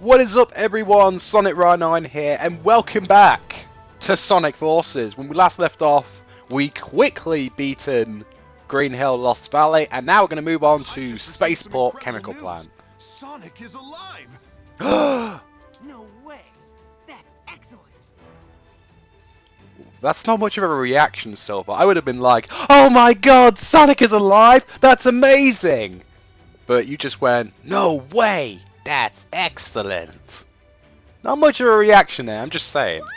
What is up everyone, Sonic Ryan here and welcome back to Sonic Forces. When we last left off, we quickly beaten Green Hill Lost Valley and now we're going to move on to Spaceport Chemical Plant. Sonic is alive! No way! That's excellent! That's not much of a reaction so far. I would have been like, oh my god, Sonic is alive! That's amazing! But you just went, no way! That's excellent! Not much of a reaction there, I'm just saying. What?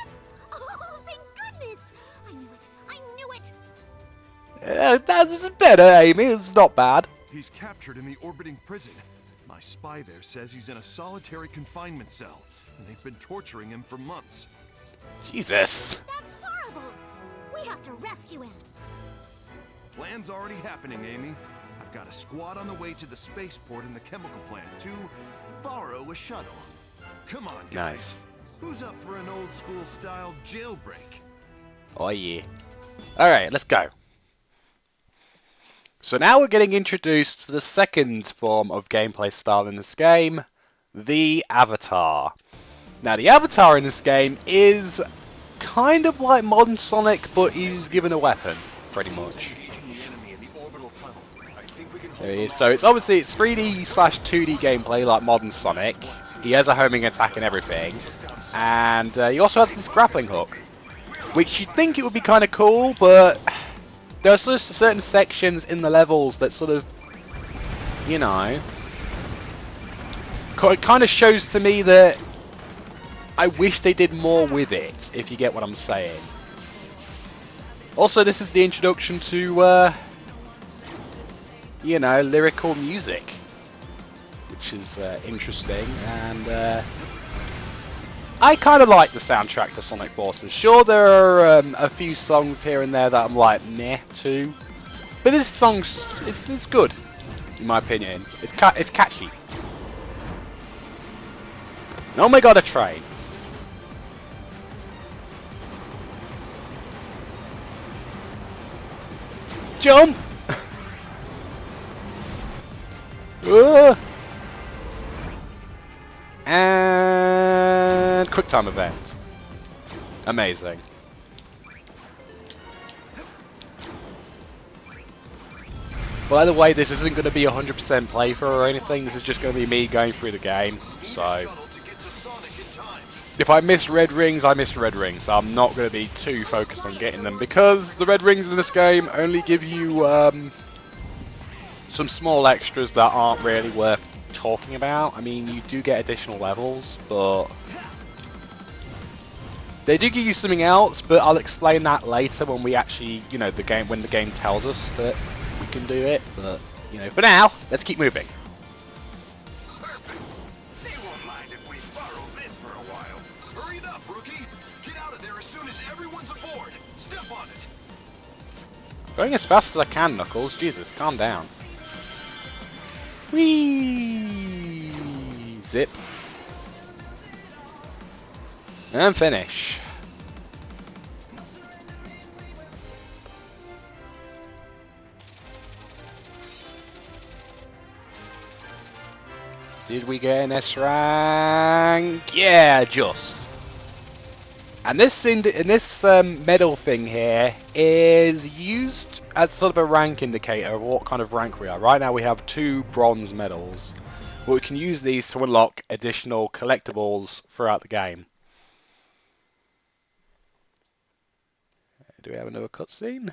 Oh, thank goodness! I knew it! I knew it! That's better, Amy. It's not bad. He's captured in the orbiting prison. My spy there says he's in a solitary confinement cell, and they've been torturing him for months. Jesus. That's horrible! We have to rescue him! Plan's already happening, Amy. I've got a squad on the way to the spaceport and the chemical plant to borrow a shuttle. Come on, guys. Nice. Who's up for an old-school style jailbreak? Oh yeah. Alright, let's go. So now we're getting introduced to the second form of gameplay style in this game, the Avatar. Now the Avatar in this game is kind of like modern Sonic, but he's given a weapon, pretty much. There he is. So it's 3D/2D gameplay like modern Sonic. He has a homing attack and everything. And he also has this grappling hook, which you'd think it would be kind of cool, but there are just certain sections in the levels that sort of, you know, it kind of shows to me that I wish they did more with it, if you get what I'm saying. Also, this is the introduction to, you know, lyrical music, which is interesting, and I kind of like the soundtrack to Sonic Forces. Sure, there are a few songs here and there that I'm like, meh, too, but this song's it's good, in my opinion. It's catchy. And oh my god, a train! Jump! And quick time event. Amazing. By the way, this isn't going to be 100% playthrough or anything. This is just going to be me going through the game. So if I miss red rings, I missed red rings. I'm not going to be too focused on getting them because the red rings in this game only give you some small extras that aren't really worth talking about. I mean, you do get additional levels, but they do give you something else, but I'll explain that later when we actually, you know, when the game tells us that we can do it. But, you know, for now, let's keep moving. Perfect. They won't mind if we borrow this for a while. Hurry it up, rookie. Get out of there as soon as everyone's aboard. Step on it. Going as fast as I can, Knuckles. Jesus, calm down. Whee! Zip. And finish. Did we get an S rank? Yeah, just. And this medal thing here is used as sort of a rank indicator of what kind of rank we are. Right now we have 2 bronze medals, but we can use these to unlock additional collectibles throughout the game. Do we have another cutscene?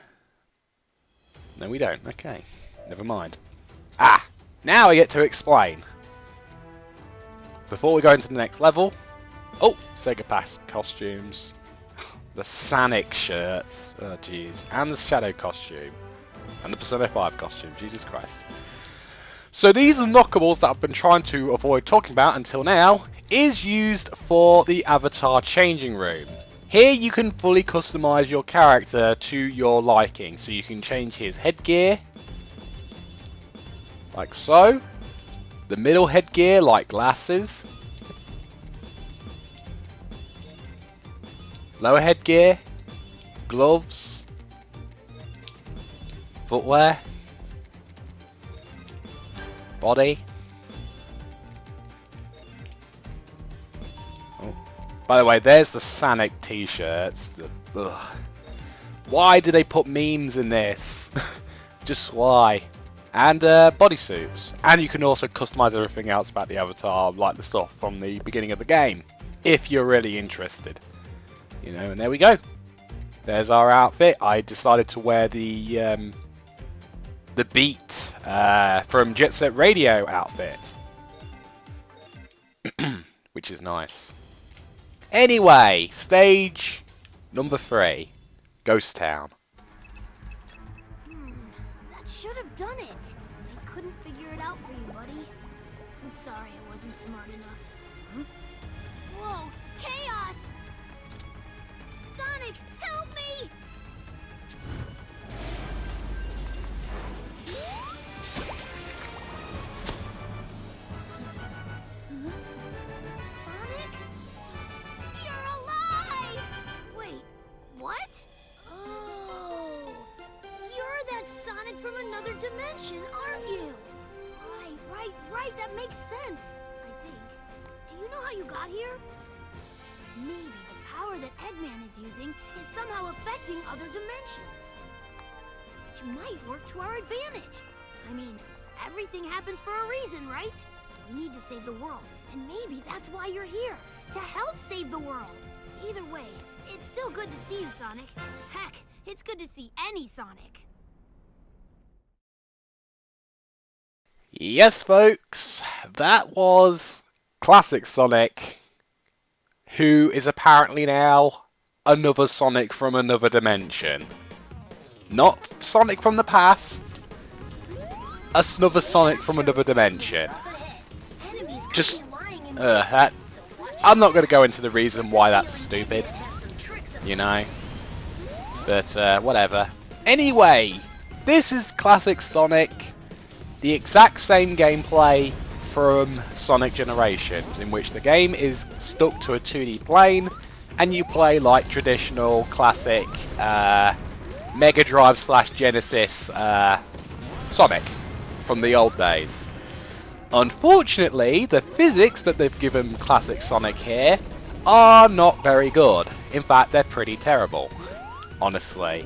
No, we don't. Okay, never mind. Ah, now I get to explain. Before we go into the next level, oh, Sega Pass costumes. The Sonic shirts, oh jeez, and the Shadow costume, and the Persona 5 costume, Jesus Christ. So these unlockables that I've been trying to avoid talking about until now is used for the Avatar changing room. Here you can fully customize your character to your liking, so you can change his headgear, like so, the middle headgear like glasses, lower headgear, gloves, footwear, body, By the way, there's the Sonic t-shirts. Why do they put memes in this? Just why? And bodysuits. And you can also customize everything else about the avatar, like the stuff from the beginning of the game, if you're really interested. You know, and there we go. There's our outfit. I decided to wear the Beat from Jet Set Radio outfit, which is nice. Anyway, stage number 3, Ghost Town. That should have done it. I couldn't figure it out for you, buddy. I'm sorry I wasn't smart enough. Huh? Whoa! Chaos! Sonic, help me! Sonic? You're alive! Wait, what? Oh, you're that Sonic from another dimension, aren't you? Right, that makes sense, I think. Do you know how you got here? Maybe the power that Eggman is using is somehow affecting other dimensions. Which might work to our advantage. I mean, everything happens for a reason, right? We need to save the world, and maybe that's why you're here, to help save the world. Either way, it's still good to see you, Sonic. Heck, it's good to see any Sonic. Yes, folks, that was classic Sonic, who is apparently now another Sonic from another dimension. Not Sonic from the past, another Sonic from another dimension. Just, I'm not going to go into the reason why that's stupid, you know, but whatever. Anyway, this is classic Sonic, the exact same gameplay from Sonic Generations, in which the game is stuck to a 2D plane, and you play like traditional classic Mega Drive / Genesis Sonic from the old days. Unfortunately, the physics that they've given classic Sonic here are not very good. In fact, they're pretty terrible, honestly.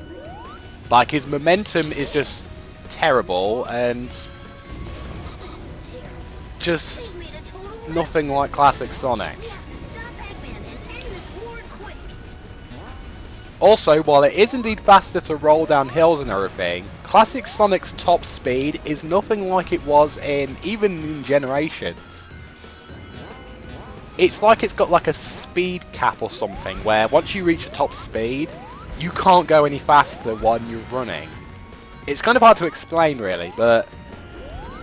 Like, his momentum is just terrible, and just nothing like classic Sonic. Also, while it is indeed faster to roll down hills and everything, classic Sonic's top speed is nothing like it was even in Generations. It's like it's got like a speed cap or something, where once you reach a top speed, you can't go any faster while you're running. It's kind of hard to explain really, but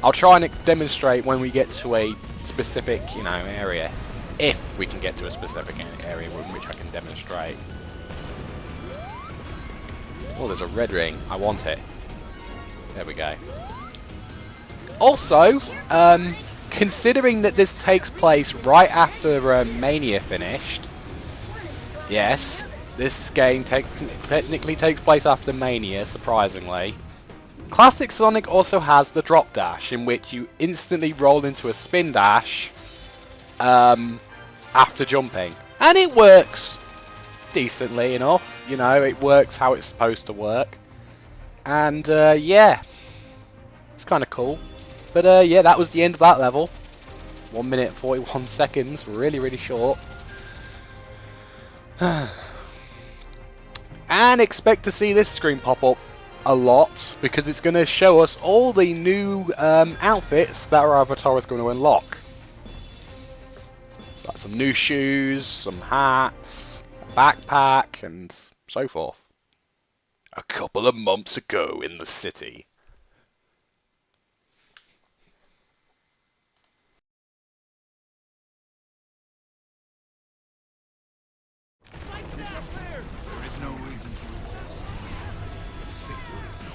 I'll try and demonstrate when we get to a specific, you know, area. If we can get to a specific area in which I can demonstrate. Oh, there's a red ring. I want it. There we go. Also, considering that this takes place right after Mania finished, yes, this game technically takes place after Mania, surprisingly. Classic Sonic also has the drop dash, in which you instantly roll into a spin dash after jumping. And it works decently enough, you know, it works how it's supposed to work. And yeah, it's kind of cool. But yeah, that was the end of that level. 1 minute 41 seconds, really short. And expect to see this screen pop up a lot, because it's going to show us all the new outfits that our avatar is going to unlock. So, like some new shoes, some hats, a backpack, and so forth. A couple of months ago in the city. There is no reason to resist. Secure is no.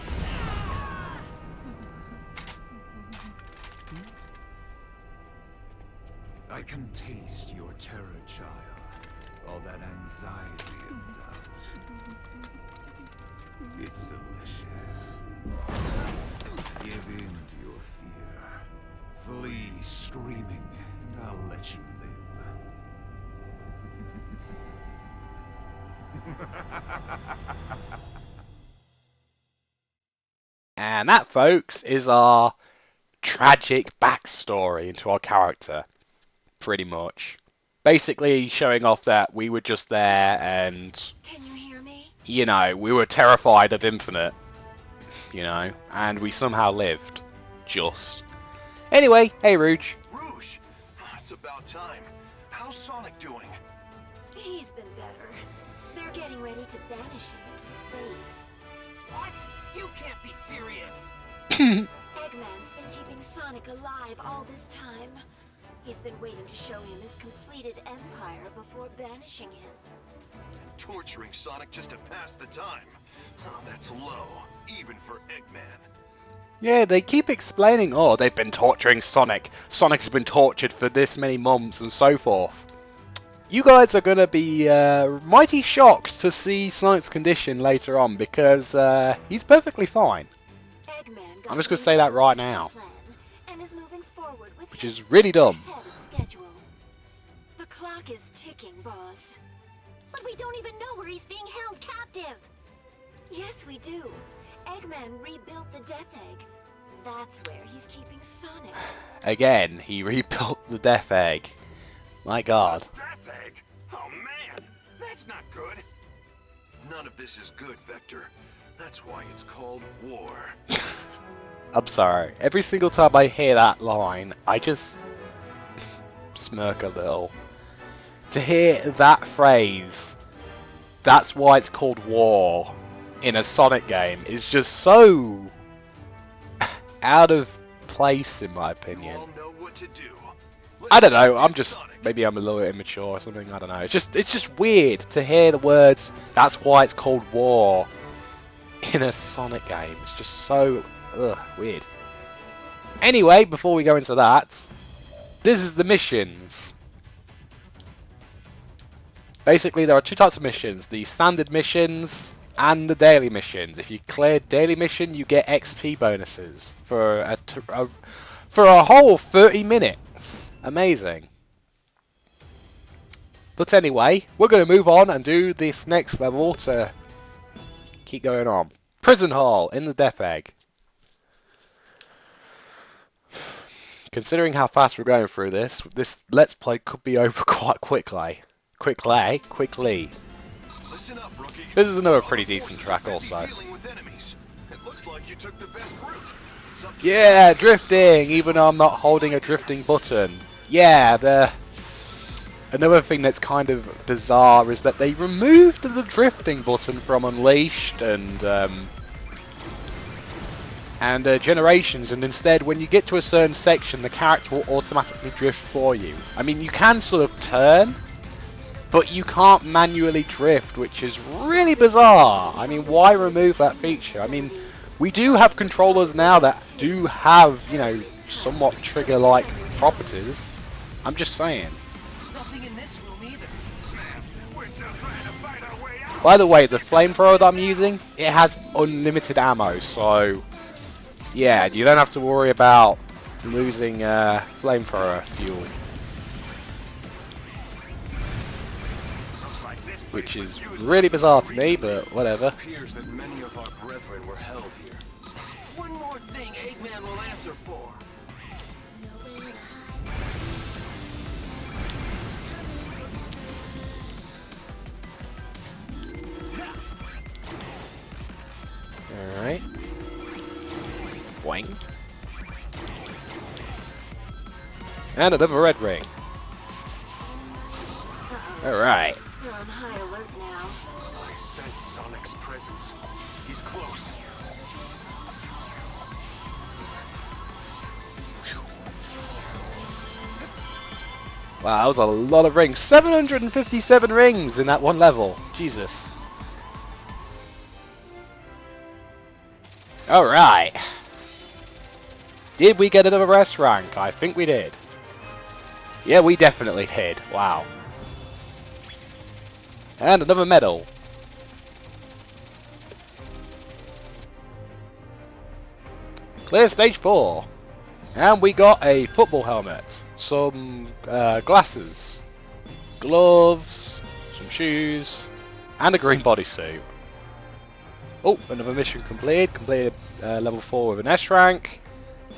I can taste your terror, child. All that anxiety and doubt. It's delicious. Give in to your fear. Flee screaming, and I'll let you live. And that, folks, is our tragic backstory into our character. Pretty much. Basically showing off that we were just there and, Can you hear me? you know, we were terrified of Infinite. You know, and we somehow lived. Just. Anyway, hey Rouge. Rouge! It's about time. How's Sonic doing? He's been better. They're getting ready to banish him into space. What? You can't be serious. Eggman's been keeping Sonic alive all this time. He's been waiting to show him his completed empire before banishing him. Torturing Sonic just to pass the time. Oh, that's low, even for Eggman. Yeah, they keep explaining, oh, they've been torturing Sonic. Sonic's been tortured for this many months and so forth. You guys are going to be mighty shocked to see Sonic's condition later on because he's perfectly fine. Eggman got I'm just going to say that right now. plan and is moving forward with Which is really dumb. ahead of schedule. The clock is ticking, boss. But we don't even know where he's being held captive. Yes, we do. Eggman rebuilt the Death Egg. That's where he's keeping Sonic. Again, he rebuilt the Death Egg. My god. Death Egg? Oh man, that's not good. None of this is good, Vector. That's why it's called war. I'm sorry. Every single time I hear that line, I just smirk a little. To hear that phrase, that's why it's called war, in a Sonic game, is just so out of place in my You opinion. all know what to do. I don't know, I'm Get just, Sonic. maybe I'm a little immature or something, I don't know. It's just weird to hear the words, that's why it's called war, in a Sonic game. It's just so, weird. Anyway, before we go into that, this is the missions. Basically, there are two types of missions, the standard missions and the daily missions. If you clear daily mission, you get XP bonuses for a whole 30 minutes. Amazing. But anyway, we're going to move on and do this next level to keep going on. Prison Hall in the Death Egg. Considering how fast we're going through this Let's Play could be over quite quickly. Quickly. Listen up, rookie. This is another While pretty the decent forces are track busy also. dealing with enemies, it looks like you took the best route. It's up to Yeah, you. drifting, even though I'm not holding a drifting button. Yeah, another thing that's kind of bizarre is that they removed the drifting button from Unleashed and Generations, and instead when you get to a certain section the character will automatically drift for you. I mean, you can sort of turn, but you can't manually drift, which is really bizarre. I mean, why remove that feature? I mean, we do have controllers now that do have, you know, somewhat trigger-like properties. I'm just saying. Nothing in this room either. Man, we're still trying to fight our way out. By the way, the flamethrower that I'm using, it has unlimited ammo, so yeah, you don't have to worry about losing flamethrower fuel, Looks like this place which was is used really bizarre to me, recently. but whatever. Appears that many of our brethren were held here. One more thing Eggman will answer for. Alright. Boing. And another red ring. Alright. We're on high alert now. I sense Sonic's presence. He's close. Wow, that was a lot of rings. 757 rings in that one level. Jesus. Alright. Did we get another S rank? I think we did. Yeah, we definitely did. Wow. And another medal. Clear stage 4. And we got a football helmet. Some glasses. Gloves. Some shoes. And a green bodysuit. Oh, another mission completed. Completed level 4 with an S rank.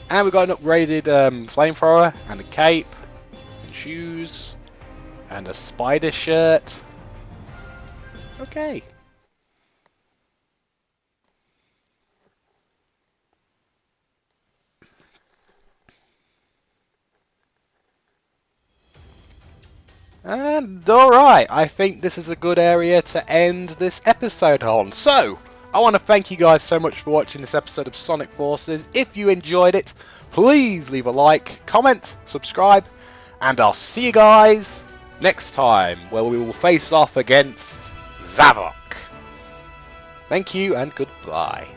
And we've got an upgraded flamethrower and a cape. And shoes. And a spider shirt. Okay. And alright, I think this is a good area to end this episode on. So, I want to thank you guys so much for watching this episode of Sonic Forces. If you enjoyed it, please leave a like, comment, subscribe, and I'll see you guys next time, where we will face off against Zavok. Thank you and goodbye.